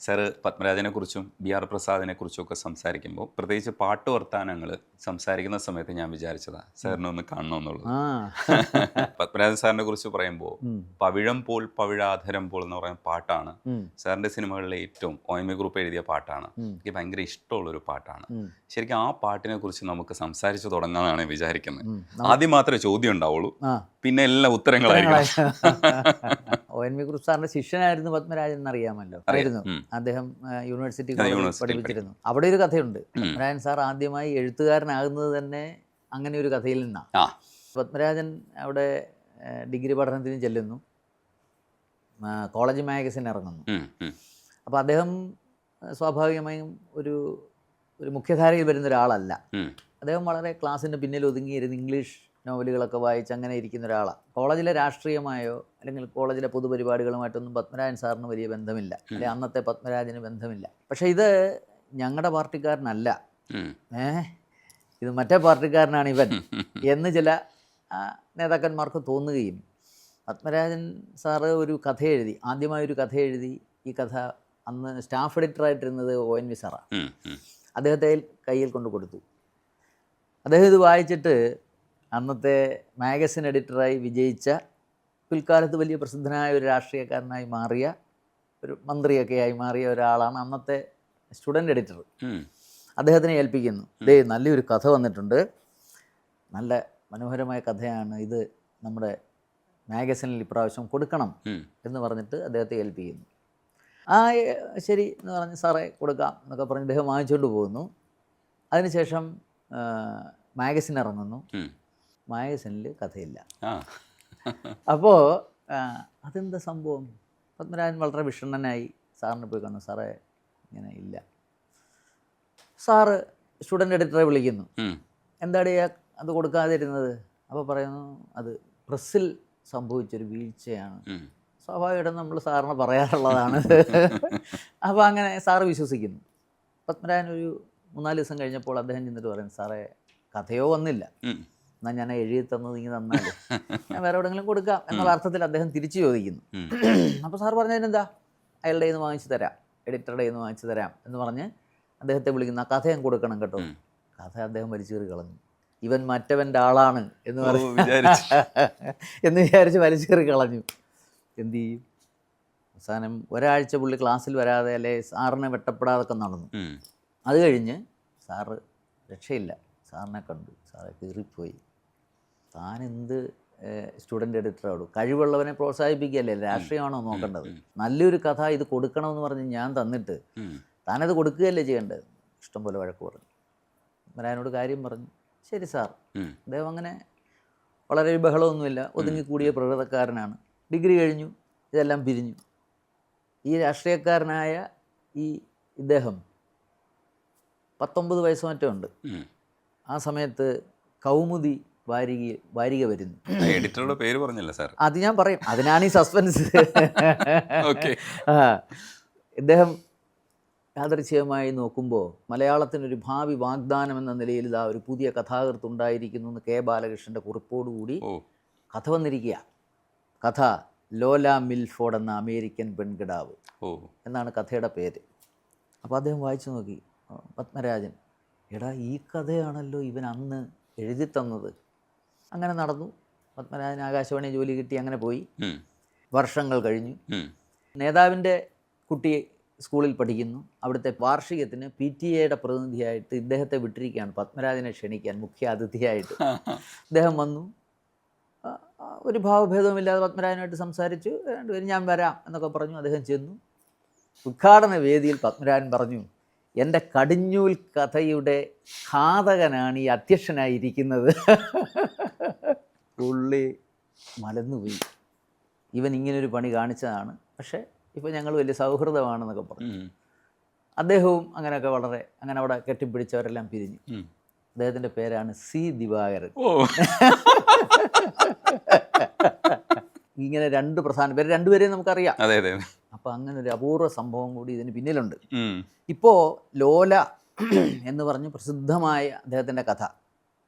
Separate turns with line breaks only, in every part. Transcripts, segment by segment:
Sir പത്മരാജനെ കുറിച്ചും B R പ്രസാദിനെ കുറിച്ചും ഒക്കെ സംസാരിക്കുമ്പോൾ പ്രത്യേകിച്ച് പാട്ട് വർത്താനങ്ങൾ സംസാരിക്കുന്ന സമയത്ത് ഞാൻ വിചാരിച്ചതാ സാറിനെ ഒന്ന് കാണണമെന്നുള്ളത്. പത്മരാജൻ സാറിനെ കുറിച്ച് പറയുമ്പോൾ പവിഴം പോൽ പവിഴാധരം പോൽ എന്ന് പറയുന്ന പാട്ടാണ് സാറിന്റെ സിനിമകളിലെ ഏറ്റവും OMV ഗ്രൂപ്പ് എഴുതിയ പാട്ടാണ്. എനിക്ക് ഭയങ്കര ഇഷ്ടമുള്ളൊരു പാട്ടാണ്. ശരിക്കും ആ പാട്ടിനെ കുറിച്ച് നമുക്ക് സംസാരിച്ചു തുടങ്ങാനാണ് വിചാരിക്കുന്നത്. ആദ്യം മാത്രമേ ചോദ്യം ഉണ്ടാവുള്ളൂ, പിന്നെ എല്ലാ ഉത്തരങ്ങളായിരിക്കും.
OMV ഗ്രൂപ്പ് സാറിന്റെ ശിഷ്യനായിരുന്നു പത്മരാജൻ എന്നറിയാമല്ലോ. ആയിരുന്നു അദ്ദേഹം യൂണിവേഴ്സിറ്റി പഠിപ്പിച്ചിരുന്നു. അവിടെ ഒരു കഥയുണ്ട്. പത്മരാജൻ സാർ ആദ്യമായി എഴുത്തുകാരനാകുന്നത് തന്നെ അങ്ങനെ ഒരു കഥയിൽ നിന്നാണ്. പത്മരാജൻ അവിടെ ഡിഗ്രി പഠനത്തിന് ചെല്ലുന്നു, കോളേജ് മാഗസിൻ ഇറങ്ങുന്നു. അപ്പോൾ അദ്ദേഹം സ്വാഭാവികമായും ഒരു മുഖ്യധാരയിൽ വരുന്ന ഒരാളല്ല. അദ്ദേഹം വളരെ ക്ലാസ്സിൻ്റെ പിന്നിൽ ഒതുങ്ങിയിരുന്ന് ഇംഗ്ലീഷ് നോവലുകളൊക്കെ വായിച്ച് അങ്ങനെ ഇരിക്കുന്ന ഒരാളാണ്. കോളേജിലെ രാഷ്ട്രീയമായോ അല്ലെങ്കിൽ കോളേജിലെ പൊതുപരിപാടികളുമായിട്ടൊന്നും പത്മരാജൻ സാറിന് വലിയ ബന്ധമില്ല, അല്ലെങ്കിൽ അന്നത്തെ പത്മരാജന് ബന്ധമില്ല. പക്ഷേ ഇത് ഞങ്ങളുടെ പാർട്ടിക്കാരനല്ല, ഇത് മറ്റേ പാർട്ടിക്കാരനാണ് ഇവൻ എന്ന് ചില നേതാക്കന്മാർക്ക് തോന്നുകയും പത്മരാജൻ സാറ് ഒരു കഥ എഴുതി, ആദ്യമായൊരു കഥ എഴുതി. ഈ കഥ അന്ന് സ്റ്റാഫ് എഡിറ്ററായിട്ടിരുന്നത് ONV സാറാണ്. അദ്ദേഹത്തെ കയ്യിൽ കൊണ്ട് കൊടുത്തു. അദ്ദേഹം ഇത് വായിച്ചിട്ട് അന്നത്തെ മാഗസിൻ എഡിറ്ററായി വിജയിച്ച, പിൽക്കാലത്ത് വലിയ പ്രസിദ്ധനായ ഒരു രാഷ്ട്രീയക്കാരനായി മാറിയ, ഒരു മന്ത്രിയൊക്കെയായി മാറിയ ഒരാളാണ് അന്നത്തെ സ്റ്റുഡൻറ്റ് എഡിറ്റർ. അദ്ദേഹത്തിനെ ഏൽപ്പിക്കുന്നു, ദേ നല്ലൊരു കഥ വന്നിട്ടുണ്ട്, നല്ല മനോഹരമായ കഥയാണ്, ഇത് നമ്മുടെ മാഗസിനിൽ ഇപ്രാവശ്യം കൊടുക്കണം എന്ന് പറഞ്ഞിട്ട് അദ്ദേഹത്തെ ഏൽപ്പിക്കുന്നു. ശരി എന്ന് പറഞ്ഞ് സാറേ കൊടുക്കാം എന്നൊക്കെ പറഞ്ഞ് അദ്ദേഹം വാങ്ങിച്ചുകൊണ്ട് പോകുന്നു. അതിനുശേഷം മാഗസിൻ ഇറങ്ങുന്നു. മാഗസിനിൽ കഥയില്ല. അപ്പോൾ അതെന്താ സംഭവം? പത്മരാജൻ വളരെ വിഷണ്ണനായി സാറിനെ പോയി കണ്ടു. സാറേ ഇങ്ങനെ ഇല്ല. സാറ് സ്റ്റുഡൻ്റ് എഡിറ്ററെ വിളിക്കുന്നു, എന്താണ് അത് കൊടുക്കാതിരുന്നത്? അപ്പോൾ പറയുന്നു, അത് പ്രസ്സിൽ സംഭവിച്ചൊരു വീഴ്ചയാണ്. സ്വാഭാവികമായിട്ടും നമ്മൾ സാറിന് പറയാറുള്ളതാണ്. അപ്പോൾ അങ്ങനെ സാറ് വിശ്വസിക്കുന്നു. പത്മരാജൻ ഒരു 3-4 ദിവസം കഴിഞ്ഞപ്പോൾ അദ്ദേഹം ചെന്നിട്ട് പറയും, സാറേ കഥയോ വന്നില്ല, എന്നാൽ ഞാൻ എഴുതി തന്നത് ഇങ്ങനെ തന്നാലേ ഞാൻ വേറെ എവിടെയെങ്കിലും കൊടുക്കാം എന്നുള്ള അർത്ഥത്തിൽ അദ്ദേഹം തിരിച്ചു ചോദിക്കുന്നു. അപ്പോൾ സാർ പറഞ്ഞതിനെന്താ, അയാളുടെ കയ്യിൽ നിന്ന് വാങ്ങിച്ചു തരാം, എഡിറ്ററുടെ കയ്യിൽ നിന്ന് വാങ്ങിച്ചു തരാം എന്ന് പറഞ്ഞ് അദ്ദേഹത്തെ വിളിക്കുന്ന. ആ കഥ ഞാൻ കൊടുക്കണം കേട്ടോ. കഥ അദ്ദേഹം വലിച്ചു കയറി കളഞ്ഞു. ഇവൻ മറ്റവൻ്റെ ആളാണ് എന്ന് വിചാരിച്ച് വലിച്ചു കയറി കളഞ്ഞു. എന്ത് ചെയ്യും? അവസാനം ഒരാഴ്ച പുള്ളി ക്ലാസ്സിൽ വരാതെ അല്ലെ സാറിനെ വെട്ടപ്പെടാതൊക്കെ നടന്നു. അത് കഴിഞ്ഞ് സാറ് രക്ഷയില്ല, സാറിനെ കണ്ടു. സാറെ കീറിപ്പോയി. താൻ എന്ത് സ്റ്റുഡൻ്റ് എഡിറ്ററോട്, കഴിവുള്ളവനെ പ്രോത്സാഹിപ്പിക്കുകയല്ലേ, രാഷ്ട്രീയമാണോ നോക്കേണ്ടത്? നല്ലൊരു കഥ ഇത് കൊടുക്കണമെന്ന് പറഞ്ഞ് ഞാൻ തന്നിട്ട് താനത് കൊടുക്കുകയല്ലേ ചെയ്യേണ്ടത്? ഇഷ്ടംപോലെ വഴക്ക് പറഞ്ഞു. പത്മരാജനോട് കാര്യം പറഞ്ഞു. ശരി സാർ. അദ്ദേഹം അങ്ങനെ വളരെ ബഹളമൊന്നുമില്ല, ഒതുങ്ങിക്കൂടിയ പ്രകൃതക്കാരനാണ്. ഡിഗ്രി കഴിഞ്ഞു, ഇതെല്ലാം പിരിഞ്ഞു. ഈ രാഷ്ട്രീയക്കാരനായ ഇദ്ദേഹം 19 വയസ്സ് മറ്റോ ഉണ്ട്. ആ സമയത്ത് കൗമുദി വാരിക വരുന്നു.
എഡിറ്ററുടെ പേര് പറഞ്ഞില്ല സാർ.
അത് ഞാൻ പറയും, അതിനാണ് ഈ സസ്പെൻസ്. ഇദ്ദേഹം യാദൃച്ഛികമായി നോക്കുമ്പോൾ മലയാളത്തിനൊരു ഭാവി വാഗ്ദാനം എന്ന നിലയിൽ ഇതാ ഒരു പുതിയ കഥാകൃത്ത് ഉണ്ടായിരിക്കുന്നു എന്ന് K. ബാലകൃഷ്ണൻ്റെ കുറിപ്പോടുകൂടി കഥ വന്നിരിക്കുക. കഥ ലോല മിൽഫോർഡ് എന്ന അമേരിക്കൻ പെൺകിടാവ് എന്നാണ് കഥയുടെ പേര്. അപ്പോൾ അദ്ദേഹം വായിച്ചു നോക്കി. പത്മരാജൻ, എടാ ഈ കഥയാണല്ലോ ഇവൻ അന്ന് എഴുതി തന്നത്. അങ്ങനെ നടന്നു. പത്മരാജൻ ആകാശവാണി ജോലി കിട്ടി, അങ്ങനെ പോയി. വർഷങ്ങൾ കഴിഞ്ഞു. നേതാവിൻ്റെ കുട്ടി സ്കൂളിൽ പഠിക്കുന്നു. അവിടുത്തെ വാർഷികത്തിന് PTA പ്രതിനിധിയായിട്ട് ഇദ്ദേഹത്തെ വിട്ടിരിക്കുകയാണ് പത്മരാജനെ ക്ഷണിക്കാൻ, മുഖ്യ അതിഥിയായിട്ട്. അദ്ദേഹം വന്നു. ഒരു ഭാവഭേദവുമില്ലാതെ പത്മരാജനുമായിട്ട് സംസാരിച്ചു. രണ്ടുപേരും ഞാൻ വരാം എന്നൊക്കെ പറഞ്ഞു. അദ്ദേഹം ചെന്നു. ഉദ്ഘാടന വേദിയിൽ പത്മരാജൻ പറഞ്ഞു, എൻ്റെ കടിഞ്ഞൂൽ കഥയുടെ ഘാതകനാണ് ഈ അധ്യക്ഷനായിരിക്കുന്നത്. പുള്ളി മലന്നുപോയി. ഇവൻ ഇങ്ങനൊരു പണി കാണിച്ചതാണ്, പക്ഷേ ഇപ്പോൾ ഞങ്ങൾ വലിയ സൗഹൃദമാണെന്നൊക്കെ പറഞ്ഞു. അദ്ദേഹവും അങ്ങനെയൊക്കെ അങ്ങനെ അവിടെ കെട്ടിപ്പിടിച്ചവരെല്ലാം പിരിഞ്ഞു. അദ്ദേഹത്തിൻ്റെ പേരാണ് C. ദിവാകരൻ. ഇങ്ങനെ രണ്ട് പ്രധാന പേര്, രണ്ടുപേരെയും നമുക്കറിയാം. അപ്പോൾ അങ്ങനെ ഒരു അപൂർവ സംഭവം കൂടി ഇതിന് പിന്നിലുണ്ട്. ഇപ്പോൾ ലോല എന്ന് പറഞ്ഞ് പ്രസിദ്ധമായ അദ്ദേഹത്തിൻ്റെ കഥ,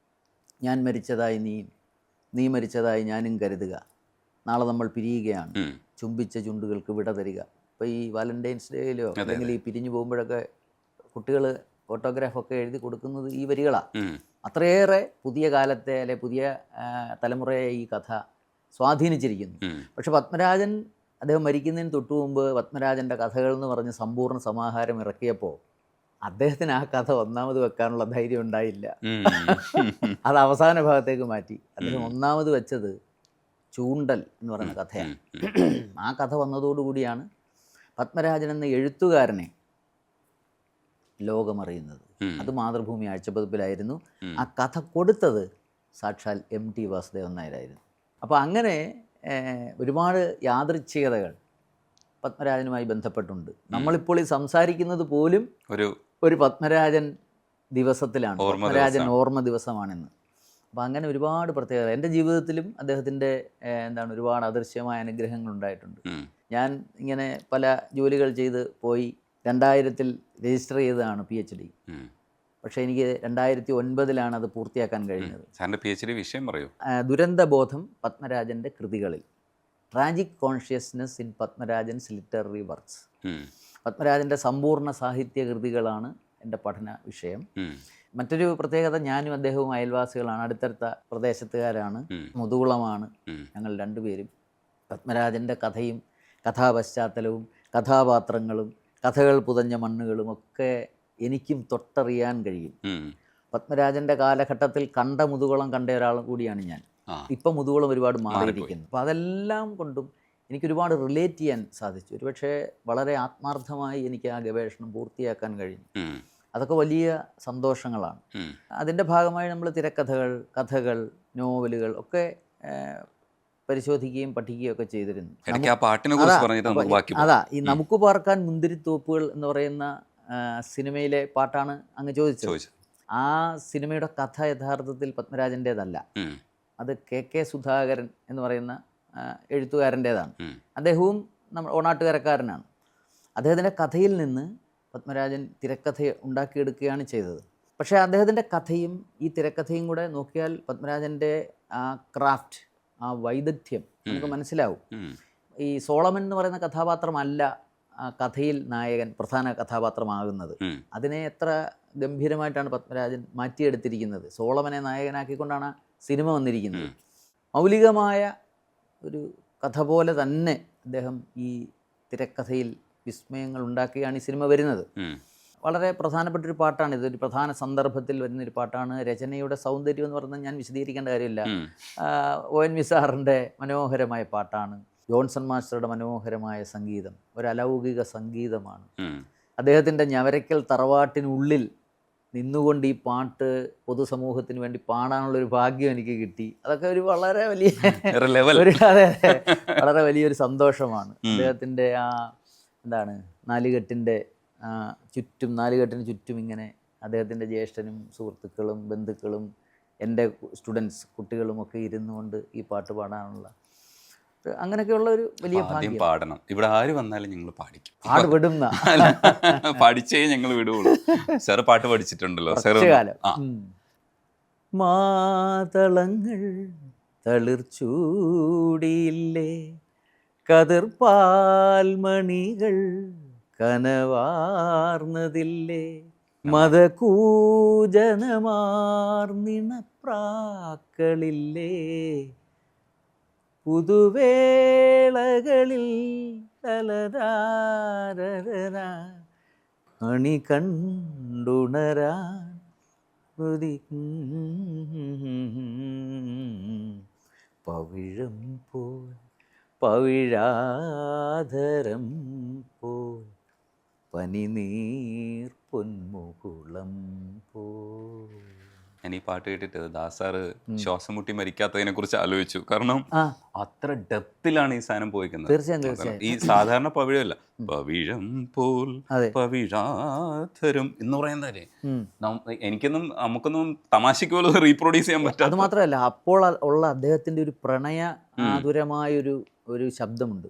ഞാൻ മരിച്ചതായി നീ മരിച്ചതായി ഞാനും കരുതുക, നാളെ നമ്മൾ പിരിയുകയാണ്, ചുംബിച്ച ചുണ്ടുകൾക്ക് വിട തരിക, ഇപ്പോൾ ഈ വാലന്റൈൻസ് ഡേയിലോ അല്ലെങ്കിൽ ഈ പിരിഞ്ഞു പോകുമ്പോഴൊക്കെ കുട്ടികൾ ഓട്ടോഗ്രാഫൊക്കെ എഴുതി കൊടുക്കുന്നത് ഈ വരികളാണ്. അത്രയേറെ പുതിയ കാലത്തെ അല്ലെ പുതിയ തലമുറയെ ഈ കഥ സ്വാധീനിച്ചിരിക്കുന്നു. പക്ഷെ പത്മരാജൻ അദ്ദേഹം മരിക്കുന്നതിന് തൊട്ടു മുമ്പ് പത്മരാജൻ്റെ കഥകൾ എന്ന് പറഞ്ഞ് സമ്പൂർണ്ണ സമാഹാരം ഇറക്കിയപ്പോൾ അദ്ദേഹത്തിന് ആ കഥ ഒന്നാമത് വെക്കാനുള്ള ധൈര്യം ഉണ്ടായില്ല. അത് അവസാന ഭാഗത്തേക്ക് മാറ്റി. അദ്ദേഹം ഒന്നാമത് വെച്ചത് ചൂണ്ടൽ എന്ന് പറയുന്ന കഥയാണ്. ആ കഥ വന്നതോടുകൂടിയാണ് പത്മരാജൻ എന്ന എഴുത്തുകാരനെ ലോകമറിയുന്നത്. അത് മാതൃഭൂമി ആഴ്ചപ്പതിപ്പിലായിരുന്നു. ആ കഥ കൊടുത്തത് സാക്ഷാൽ MT വാസുദേവൻ നായരായിരുന്നു. അപ്പോൾ അങ്ങനെ ഒരുപാട് യാദൃച്ഛികതകൾ പത്മരാജനുമായി ബന്ധപ്പെട്ടുണ്ട്. നമ്മളിപ്പോൾ ഈ സംസാരിക്കുന്നത് പോലും ഒരു പത്മരാജൻ ദിവസത്തിലാണ്, പത്മരാജൻ ഓർമ്മ ദിവസമാണെന്ന്. അപ്പോൾ അങ്ങനെ ഒരുപാട് പ്രത്യേകത എൻ്റെ ജീവിതത്തിലും അദ്ദേഹത്തിൻ്റെ ഒരുപാട് അദൃശ്യമായ അനുഗ്രഹങ്ങൾ ഉണ്ടായിട്ടുണ്ട്. ഞാൻ ഇങ്ങനെ പല ജോലികൾ ചെയ്ത് പോയി 2000 രജിസ്റ്റർ ചെയ്തതാണ് PhD. പക്ഷേ എനിക്ക് 2009 അത് പൂർത്തിയാക്കാൻ കഴിഞ്ഞത്.
PhD വിഷയം പറയൂ.
ദുരന്തബോധം പത്മരാജൻ്റെ കൃതികളിൽ, tragic consciousness in Padmarajan's literary works. പത്മരാജൻ്റെ സമ്പൂർണ്ണ സാഹിത്യ കൃതികളാണ് എൻ്റെ പഠന വിഷയം. മറ്റൊരു പ്രത്യേകത, ഞാനും അദ്ദേഹവും അയൽവാസികളാണ്, അടുത്തടുത്ത പ്രദേശത്തുകാരാണ്, മുതുകുളമാണ് ഞങ്ങൾ രണ്ടുപേരും. പത്മരാജൻ്റെ കഥയും കഥാപശ്ചാത്തലവും കഥാപാത്രങ്ങളും കഥകൾ പുതഞ്ഞ മണ്ണുകളും ഒക്കെ എനിക്കും തൊട്ടറിയാൻ കഴിയും. പത്മരാജൻ്റെ കാലഘട്ടത്തിൽ കണ്ട മുതുകുളം കണ്ട ഒരാൾ കൂടിയാണ് ഞാൻ. ഇപ്പം മുതുകുളം ഒരുപാട് മാറിയിരിക്കുന്നു. അപ്പോൾ അതെല്ലാം കൊണ്ടും എനിക്കൊരുപാട് റിലേറ്റ് ചെയ്യാൻ സാധിച്ചു. ഒരുപക്ഷെ വളരെ ആത്മാർത്ഥമായി എനിക്ക് ആ ഗവേഷണം പൂർത്തിയാക്കാൻ കഴിഞ്ഞു. അതൊക്കെ വലിയ സന്തോഷങ്ങളാണ്. അതിൻ്റെ ഭാഗമായി നമ്മൾ തിരക്കഥകൾ, കഥകൾ, നോവലുകൾ ഒക്കെ പരിശോധിക്കുകയും പഠിക്കുകയും ഒക്കെ ചെയ്തിരുന്നു. അതാ ഈ നമുക്ക് പാർക്കാൻ മുന്തിരിത്തോപ്പുകൾ എന്ന് പറയുന്ന സിനിമയിലെ പാട്ടാണ് അങ്ങ് ചോദിച്ചത്. ആ സിനിമയുടെ കഥ യഥാർത്ഥത്തിൽ പത്മരാജൻ്റേതല്ല, അത് KK സുധാകരൻ എന്ന് പറയുന്ന എഴുത്തുകാരൻ്റേതാണ്. അദ്ദേഹവും നമ്മൾ ഓണാട്ടുകരക്കാരനാണ്. അദ്ദേഹത്തിൻ്റെ കഥയിൽ നിന്ന് പത്മരാജൻ തിരക്കഥ ഉണ്ടാക്കിയെടുക്കുകയാണ് ചെയ്തത്. പക്ഷേ അദ്ദേഹത്തിൻ്റെ കഥയും ഈ തിരക്കഥയും കൂടെ നോക്കിയാൽ പത്മരാജൻ്റെ ആ ക്രാഫ്റ്റ്, ആ വൈദഗ്ധ്യം നമുക്ക് മനസ്സിലാവും. ഈ സോളമൻ എന്ന് പറയുന്ന കഥാപാത്രമല്ല കഥയിൽ നായകൻ, പ്രധാന കഥാപാത്രമാകുന്നത്. അതിനെ എത്ര ഗംഭീരമായിട്ടാണ് പത്മരാജൻ മാറ്റിയെടുത്തിരിക്കുന്നത്. സോളമനെ നായകനാക്കിക്കൊണ്ടാണ് സിനിമ വന്നിരിക്കുന്നത്. മൗലികമായ ഒരു കഥ പോലെ തന്നെ അദ്ദേഹം ഈ തിരക്കഥയിൽ വിസ്മയങ്ങൾ ഉണ്ടാക്കിയാണ് ഈ സിനിമ വരുന്നത്. വളരെ പ്രധാനപ്പെട്ടൊരു പാട്ടാണ് ഇത്. ഒരു പ്രധാന സന്ദർഭത്തിൽ വരുന്നൊരു പാട്ടാണ്. രചനയുടെ സൗന്ദര്യം എന്ന് പറഞ്ഞാൽ ഞാൻ വിശദീകരിക്കേണ്ട കാര്യമില്ല. ONV സാറിൻ്റെ മനോഹരമായ പാട്ടാണ്. ജോൺസൺ മാസ്റ്ററുടെ മനോഹരമായ സംഗീതം, ഒരു അലൗകിക സംഗീതമാണ്. അദ്ദേഹത്തിൻ്റെ ഞവരക്കൽ തറവാട്ടിനുള്ളിൽ നിന്നുകൊണ്ട് ഈ പാട്ട് പൊതുസമൂഹത്തിന് വേണ്ടി പാടാനുള്ളൊരു ഭാഗ്യം എനിക്ക് കിട്ടി. അതൊക്കെ ഒരു വളരെ വലിയ വളരെ വലിയൊരു സന്തോഷമാണ്. അദ്ദേഹത്തിൻ്റെ ആ നാലുകെട്ടിന് ചുറ്റും ഇങ്ങനെ അദ്ദേഹത്തിൻ്റെ ജ്യേഷ്ഠനും സുഹൃത്തുക്കളും ബന്ധുക്കളും എൻ്റെ സ്റ്റുഡൻസ് കുട്ടികളും ഒക്കെ ഇരുന്നുകൊണ്ട് ഈ പാട്ട് പാടാനുള്ള അങ്ങനെയൊക്കെയുള്ള ഒരു വലിയ ഭാഗ്യം.
പാടണം. ഇവിടെ ആര് വന്നാലും ഞങ്ങൾ പാടിക്കും.
പാടുപെടുന്ന
പഠിച്ചേ ഞങ്ങൾ വിടുകയുള്ളൂ. സാറ് പാട്ട് പഠിച്ചിട്ടുണ്ടല്ലോ
കാലം. മാതളങ്ങൾ തളിർച്ചൂടിയില്ലേ, കതിർപ്പാൽമണികൾ കനവാർന്നതില്ലേ, മതകൂജനമാർന്നിണപ്രാക്കളില്ലേ, പുതുവേളകളിൽ അണി കണ്ടുണരാൻ പവിഴം പോൽ പവിഴാധരം പോൽ പനിനീർ പൊന്മുകുളം പോൽ.
ഞാൻ ഈ പാട്ട് കേട്ടിട്ട് ദാസാറ് ശ്വാസം മുട്ടി മരിക്കാത്തതിനെ കുറിച്ച് ആലോചിച്ചു. കാരണം അത്ര ഡെപ്തിലാണ് ഈ സാധനം പോയിക്കുന്നത്.
തീർച്ചയായും
ഈ സാധാരണ പവിഴമല്ല, പവിഴം പോൽ പവിഴാധരം എന്ന് പറയുന്നതല്ലേ, എനിക്കൊന്നും നമുക്കൊന്നും തമാശയ്ക്ക് പോലും റീപ്രൊഡ്യൂസ് ചെയ്യാൻ പറ്റാത്ത.
അത് മാത്രമല്ല, അപ്പോൾ ഉള്ള അദ്ദേഹത്തിന്റെ ഒരു പ്രണയ ആതുരമായൊരു ശബ്ദമുണ്ട്.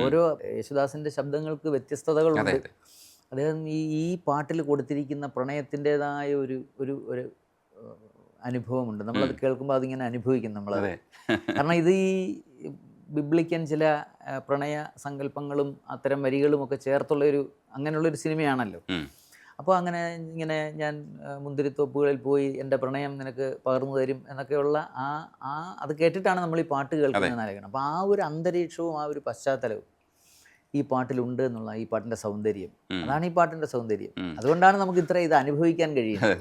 ഓരോ യേശുദാസിന്റെ ശബ്ദങ്ങൾക്ക് വ്യത്യസ്തതകളുണ്ട്. അദ്ദേഹം ഈ പാട്ടിൽ കൊടുത്തിരിക്കുന്ന പ്രണയത്തിൻ്റെതായ ഒരു അനുഭവമുണ്ട്. നമ്മളത് കേൾക്കുമ്പോൾ അതിങ്ങനെ അനുഭവിക്കും നമ്മളത്. കാരണം ഇത് ഈ ബിബ്ലിക്കൻ ചില പ്രണയ സങ്കല്പങ്ങളും അത്തരം വരികളും ഒക്കെ ചേർത്തുള്ളൊരു അങ്ങനെയുള്ളൊരു സിനിമയാണല്ലോ. അപ്പോൾ അങ്ങനെ ഇങ്ങനെ ഞാൻ മുന്തിരിത്തോപ്പുകളിൽ പോയി എൻ്റെ പ്രണയം നിനക്ക് പകർന്നു തരും എന്നൊക്കെയുള്ള അത് കേട്ടിട്ടാണ് നമ്മൾ ഈ പാട്ട് കേൾക്കുന്നത് ആലോചിക്കണം. അപ്പോൾ ആ ഒരു അന്തരീക്ഷവും ആ ഒരു പശ്ചാത്തലവും ഈ പാട്ടിലുണ്ട് എന്നുള്ള ഈ പാട്ടിൻ്റെ സൗന്ദര്യം, അതാണ് ഈ പാട്ടിൻ്റെ സൗന്ദര്യം. അതുകൊണ്ടാണ് നമുക്ക് ഇത്ര ഇത് അനുഭവിക്കാൻ കഴിയുന്നത്.